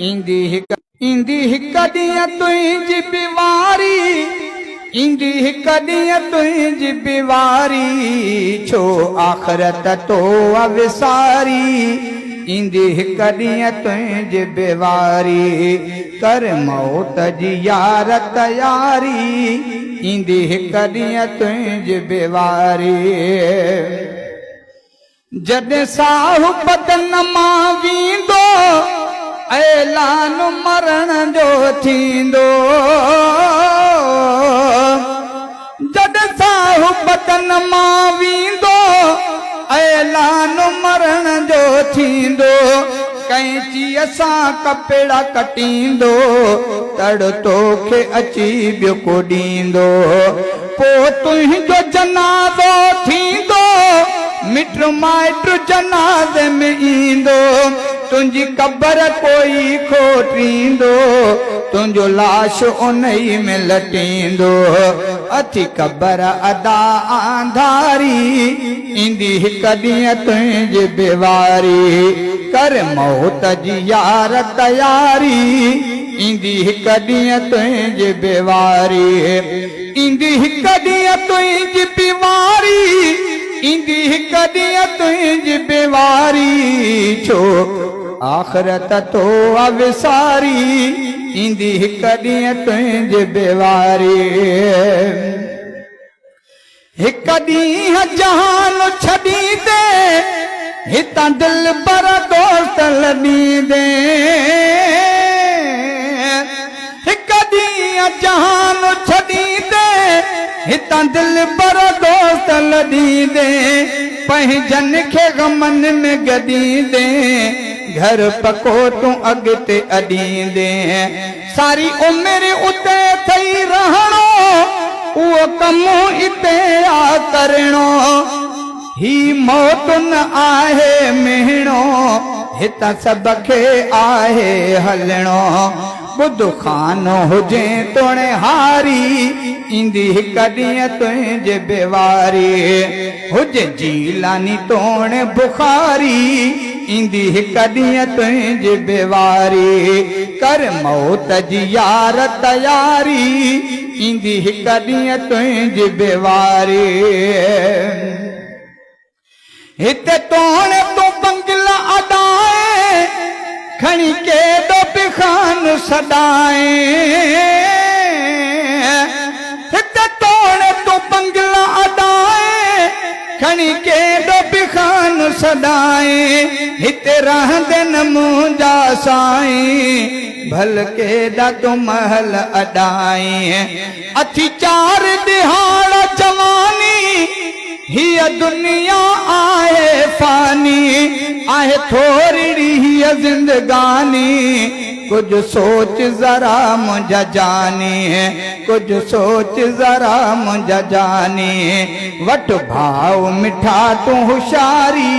इंदी हिक ॾींहुं तुंहिंजी बीवारी, इंदी हिक ॾींहुं तुंहिंजी बीवारी, छो आख़िरत तो विसारी, इंदी हिक ॾींहुं तुंहिंजी बीवारी, कर मौत जी यार तयारी, इंदी हिक ॾींहुं तुंहिंजी बीवारी। जॾहिं साहु बदन मां वींदो, ऐलान मरण जो थींदो, जॾहिं साहु बदन मां वींदो, ऐलान मरण जो थींदो, कैंचीअ सां कपिड़ा कटींदो, तड़ तोखे अची ॿियो को ॾींदो, पोइ तुंहिंजो जनाज़ो थींदो, मिट माइट जनाज़े में ईंदो, तुंहिंजी क़बर कोई खोटींदो, तुंहिंजो लाश उन्ही में लटींदो, अथी क़बर अदा आंधारी, ईंदी हिक ॾींहुं तुंहिंजी बीवारी, कर मौत जी यार तयारी, ईंदी हिक ॾींहुं तुंहिंजी बीवारी, ईंदी हिक ॾींहुं तुंहिंजी बीवारी, इंदी हिक ॾींहुं तुंहिंजी बीवारी, छो आख़िरत तो विसारी, इंदी हिक ॾींहुं तुंहिंजी बीवारी। हिक ॾींहुं जहान छॾींदे, हितां दिल बर दोस्त लॾींदे, हिक ॾींहुं जहान छॾींदे, हितां दिल बर दोस्त लॾींदे, पंहिंजन खे गमन में गॾींदे, घर पको तूं अॻिते अॾींदे, सारी उमिरि उते थई रहणो, उहो कमु इते आ करणो, ही मौत न आहे मिहणो, हितां सभ खे आहे हलणो, बुध खानो हुजे तोणे हारी, इंदी हिक ॾींहुं तुंहिंजे बीवारी, हुजे जीलानी तोणे बुखारी, इंदी हिक ॾींहुं तुंहिंजी बीवारी, कर मौत जी यार तयारी, इंदी हिक ॾींहुं तुंहिंजी बीवारी। हिते तोणे तूं बंगला अॾाए, खणी केॾो बि खान सॾाए, हिते तोणे तूं बंगला अॾाए, खणी केॾो बि खान सॾाए, हिते रहंदे न मुंहिंजा साईं, भल केॾा तूं महल अॾाए, अथी चार ॾिहाड़ जवानी, हीअ दुनिया आहे फानी, आहे थोरी हीअ ज़िंदगानी, कुछ सोच जरा मुंहिंजा जानी, कुछ सोच जरा मुंहिंजा जानी, वट भाव मिठा तूं होशियारी,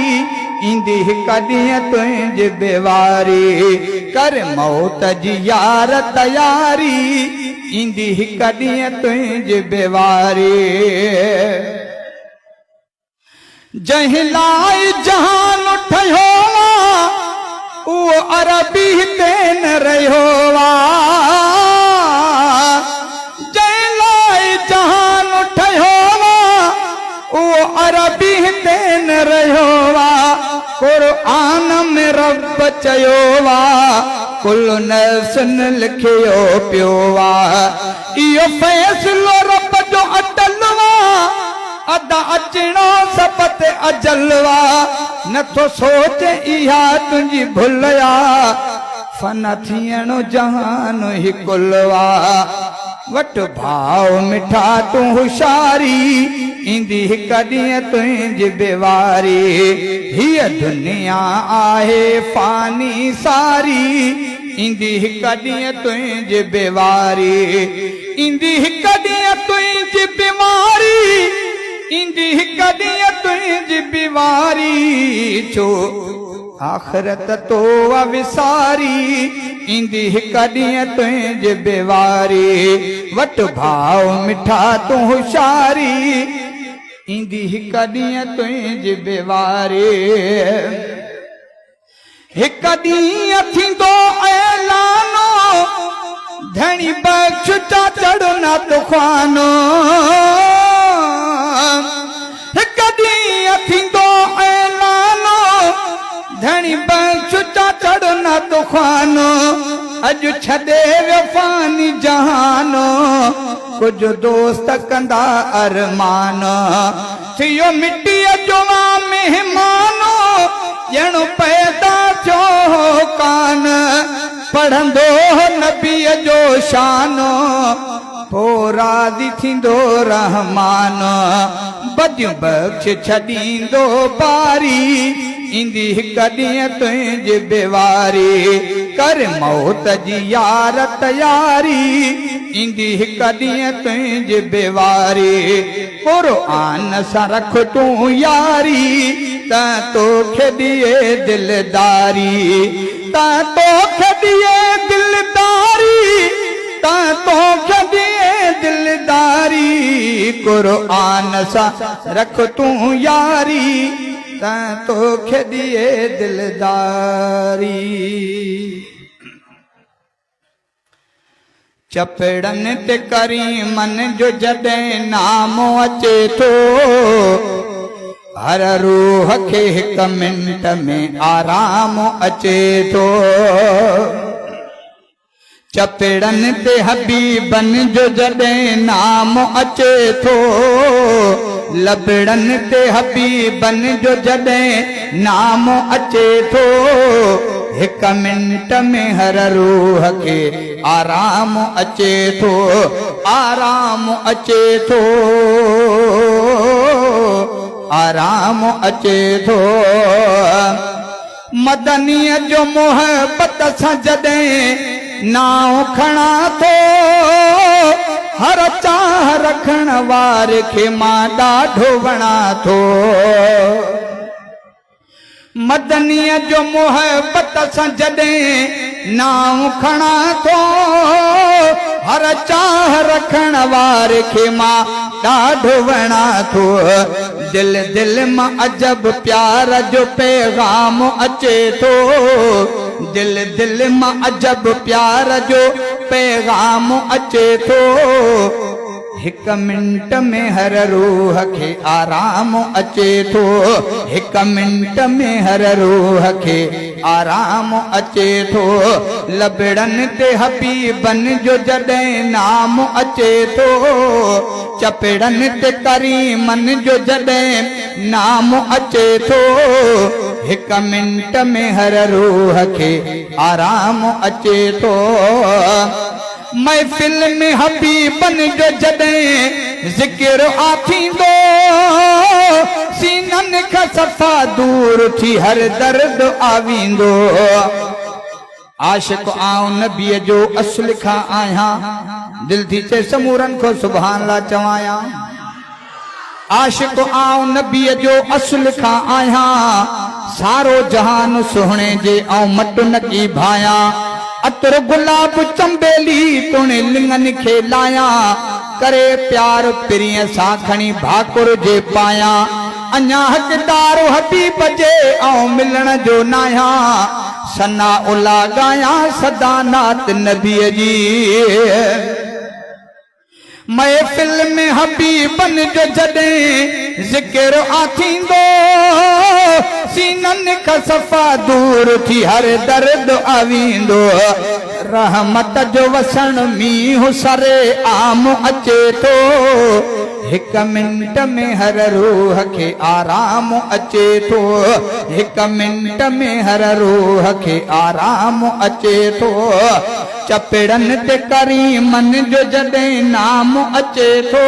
इंदी हिक ॾींहुं तुंहिंजी बीवारी, कर मौत जी यार तयारी, इंदी हिक ॾींहुं तुंहिंजी बीवारी। जंहिं लाइ जहान ठहियो आ, उहो अरबी हिते न रहियो आ, जंहिं लाइ जहान ठहियो आ, उहो अरबी हिते न रहियो आ, क़ुर्आन में रब चयो आ, कुल नफ्सन लिखियो पियो आ, इहो फ़ैसिलो रब जो अटल आ, अदा अचणो सब ते अजलवा, नथो सोचे इहा तुंहिंजी भुल आ, फना थियणो जहान ही कुलवा, वट भाव मिठा तूं होशियारी, इंदी हिक ॾींहुं तुंहिंजी बीवारी, हीअ दुनिया आहे फानी सारी, इंदी हिक ॾींहुं तुंहिंजी बीवारी, इंदी हिक ॾींहुं तुंहिंजी बीमारी, इंदी हिक ॾींहुं तुंहिंजी बीवारी, छो आख़िरत तो विसारी, इंदी हिक ॾींहुं तुंहिंजी बीवारी, वट भाव मिठा तूं होशियारी, इंदी हिक ॾींहुं तुंहिंजी बीवारी। हिक ॾींहुं थींदो धनी बख्श चा चढ़ना तूफानो कदी थींदो ऐलानो धनी बख्श चा चढ़ना तूफानो अज छदे वफानी जहानो कुछ दोस्त कंदा अरमान थियो मिट्टी जो मेहमानो ॼण पैदा थियो कान पढ़ंदो नबी जो शानो पो राज़ी थींदो रहमान बदियूं बख्श छॾींदो बारी ईंदी हिक ॾींहुं तुंहिंजे बेवारी कर मौत जी यार तयारी ईंदी हिक ॾींहुं तुंहिंजे बेवारी क़ुरान सां रख तूं यारी त तोखे ॾिए दिलदारी त तोखे ॾिए दिलदारी त तोखे ॾिए दिलदारी क़ुरान सां रख तूं यारी त तोखे ॾिए दिलदारी चपड़न ते करीमन जो जॾहिं नाम अचे थो हर रूह खे हिक मिंट में आराम अचे थो चपड़न ते हबीबन जो जॾहिं नाम अचे थो लबड़न ते हबीबन जो जॾहिं नाम अचे थो हिक मिंट में हर रूह खे आराम अचे थो आराम अचे थो आराम अचे थो मदनीअ जो मोहब्बत सां जॾहिं नाव खणा थो हर चाह रखण वारे खे मां ॾाढो वणा थो मदनीअ जो मोहब्बत सां जॾहिं नाव खणा थो हर चाह रखण वारे खे मां ॾाढो वणा थो दिल दिल मां अजब प्यार जो पैगाम अचे थो दिल दिल मां अजब प्यार जो पैगाम अचे थो हिक मिंट में हर रूह खे आराम अचे थो हिक मिंट में हर रूह खे आराम अचे थो लबड़न ते हबीबन जो जॾहिं नाम अचे थो चपड़न ते करीमन जो जॾहिं नाम अचे थो हिक मिंट में हर रूह खे आराम अचे थो महफिल में हबीबन जो जॾहिं ज़िक्र आथींदो सीनन खां सफ़ा दूर थी हर दर्द आवींदो आशिक़ आऊं नबीअ जो असुल खां आहियां दिल थी चे समूरन को सुभान अल्लाह चवायां आशिक़ आऊं नबीअ जो असुल खां आहियां सारो जहान सुहिणे जे ऐं मटु न की भायां अतर गुलाब चंबेली तुण लिंगन खे लाया करे प्यार प्रिय सां खणी भाकुर जे पाया अञा हक़दार हबीब जे ऐं मिलण जो नाया सना उला गाया सदा नात नबीअ जी महफिल में हबीबन जो जॾहिं ज़िक्र आथींदो सीनन खां सफ़ा दूर थी हर दर्द आवींदो रहमत जो वसण मींहुं सरे आम अचे थो हिक मिंट में हर रूह खे आराम अचे थो हिक मिंट में हर रूह खे आराम अचे थो चपड़न ते करीमन जो जॾहिं नाम अचे थो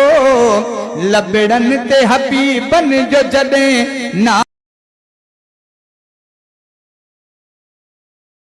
लबड़न ते हबीबन जो जॾहिं नाम